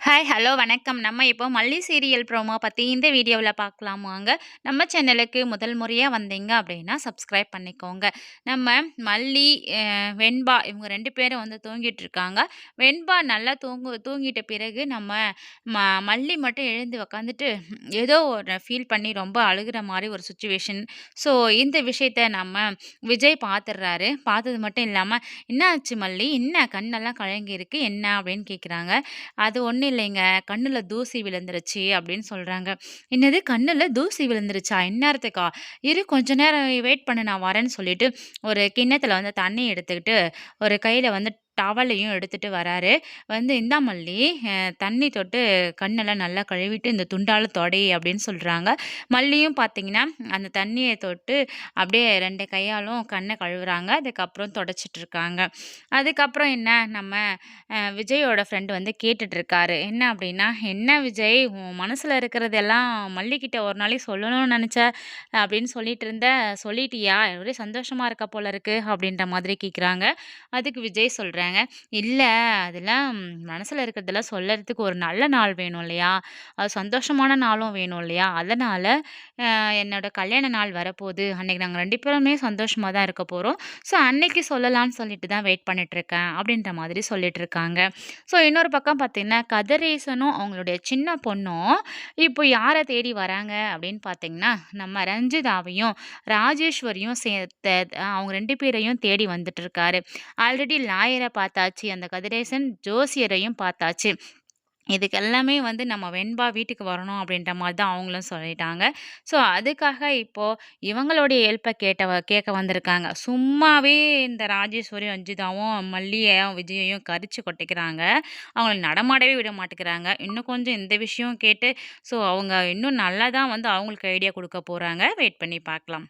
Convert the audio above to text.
Hi, hello, வணக்கம். நம்ம இப்போ மல்லி சீரியல் ப்ரோமோ பத்தி இந்த வீடியோவுல பார்க்கலாமாங்க. நம்ம சேனலுக்கு முதல் முறையா வந்தீங்க அப்படின்னா, சப்ஸ்கிரைப் பண்ணிக்கோங்க. நம்ம மல்லி, வெண்பா இவங்க 2 பேரும் வந்து தூங்கிட்டு இருக்காங்க. வெண்பா நல்லா தூங்கிட்ட பிறகு நம்ம ம மல்லி மட்டும் எழுந்து உக்காந்துட்டு ஏதோ ஒரு ஃபீல் பண்ணி ரொம்ப அழுகுற மாரி ஒரு சிச்சுவேஷன். ஸோ இந்த விஷயத்த நம்ம விஜய் பார்த்துடுறாரு. பார்த்தது மட்டும் இல்லாம, "என்ன ஆச்சு மல்லி? என்ன கண்ணெல்லாம் கலங்கியிருக்கு. என்ன?" அப்படின்னு கேட்குறாங்க. அது ஒண்ணும் இல்லைங்க. கண்ணுல தூசி விழுந்துருச்சு அப்படின்னு சொல்றாங்க. என்னது கண்ணுல தூசி விழுந்துருச்சா? எந்நேரத்துக்கா? இரு கொஞ்ச நேரம் வெயிட் பண்ணு நான் வரேன்னு சொல்லிட்டு, ஒரு கிண்ணத்துல வந்து தண்ணி எடுத்துக்கிட்டு, ஒரு கையில வந்து டவலையும் எடுத்துட்டு வராரு. வந்து "இந்தா மல்லி, தண்ணி தொட்டு கண்ணெல்லாம் நல்லா கழுவிட்டு இந்த துண்டால தொடைய்" அப்படின்னு சொல்றாங்க. மல்லியும் பார்த்தீங்கன்னா, அந்த தண்ணிய தொட்டு அப்படியே 2 கையாலும் கண்ண கழுவுறாங்க. அதுக்கப்புறம் தொடச்சிட்டு இருக்காங்க. அதுக்கப்புறம் என்ன நம்ம விஜயோட ஃப்ரெண்ட் வந்து கேட்டுட்டு இருக்காரு. என்ன அப்படின்னா, "என்ன விஜய் உன் மனசுல இருக்கிறதெல்லாம் மல்லிகிட்ட ஒரு நாளைக்கு சொல்லணும்னு நெனச்ச, அப்படின்னு சொல்லிட்டு இருந்த. சொல்லிட்டியா? ஒரே சந்தோஷமா இருக்க போல இருக்கு." அப்படின்ற மாதிரி கேட்குறாங்க. அதுக்கு விஜய் சொல்றாங்க, "இல்ல அதெல்லாம் மனசுல இருக்கிறதெல்லாம் சொல்லறதுக்கு ஒரு நல்ல நாள் வேணும் இல்லையா? அது சந்தோஷமான நாளும் வேணும் இல்லையா? அதனால என்னோட கல்யாண நாள் வரப்போது. அன்னைக்கு நாங்க 2 பேருமே சந்தோஷமா தான் இருக்க போறோம். ஸோ அன்னைக்கு சொல்லலாம்னு சொல்லிட்டு தான் வெயிட் பண்ணிட்டுருக்கேன்." அப்படின்ற மாதிரி சொல்லிட்டு இருக்காங்க. ஸோ இன்னொரு பக்கம் பார்த்தீங்கன்னா, கதிரேசனும் அவங்களுடைய சின்ன பொண்ணும் இப்போ யார தேடி வராங்க அப்படின்னு பார்த்தீங்கன்னா, நம்ம ரஞ்சிதாவையும், ராஜேஸ்வரியும் சேர்த்த அவங்க 2 பேரையும் தேடி வந்துட்டுருக்காரு. ஆல்ரெடி லாயர பார்த்தாச்சு. அந்த கதிரேசன் ஜோசியரையும் பார்த்தாச்சு. இதுக்கு எல்லாமே வந்து நம்ம வெண்பா வீட்டுக்கு வரணும் அப்படின்ற மாரி தான் அவங்களும் சொல்லிட்டாங்க. ஸோ, அதுக்காக இப்போ இவங்களுடைய ஹெல்ப்ப கேட்க வந்திருக்காங்க. சும்மாவே இந்த ராஜேஸ்வரி, ரஞ்சிதாவும், மல்லியையும், விஜயையும் கரிச்சு கொட்டிக்கிறாங்க. அவங்கள நடமாடவே விட மாட்டேங்கிறாங்க. இன்னும் கொஞ்சம் இந்த விஷயம் கேட்டு, ஸோ அவங்க இன்னும் நல்லா தான் வந்து அவங்களுக்கு ஐடியா குடுக்க போறாங்க. வெயிட் பண்ணி பார்க்கலாம்.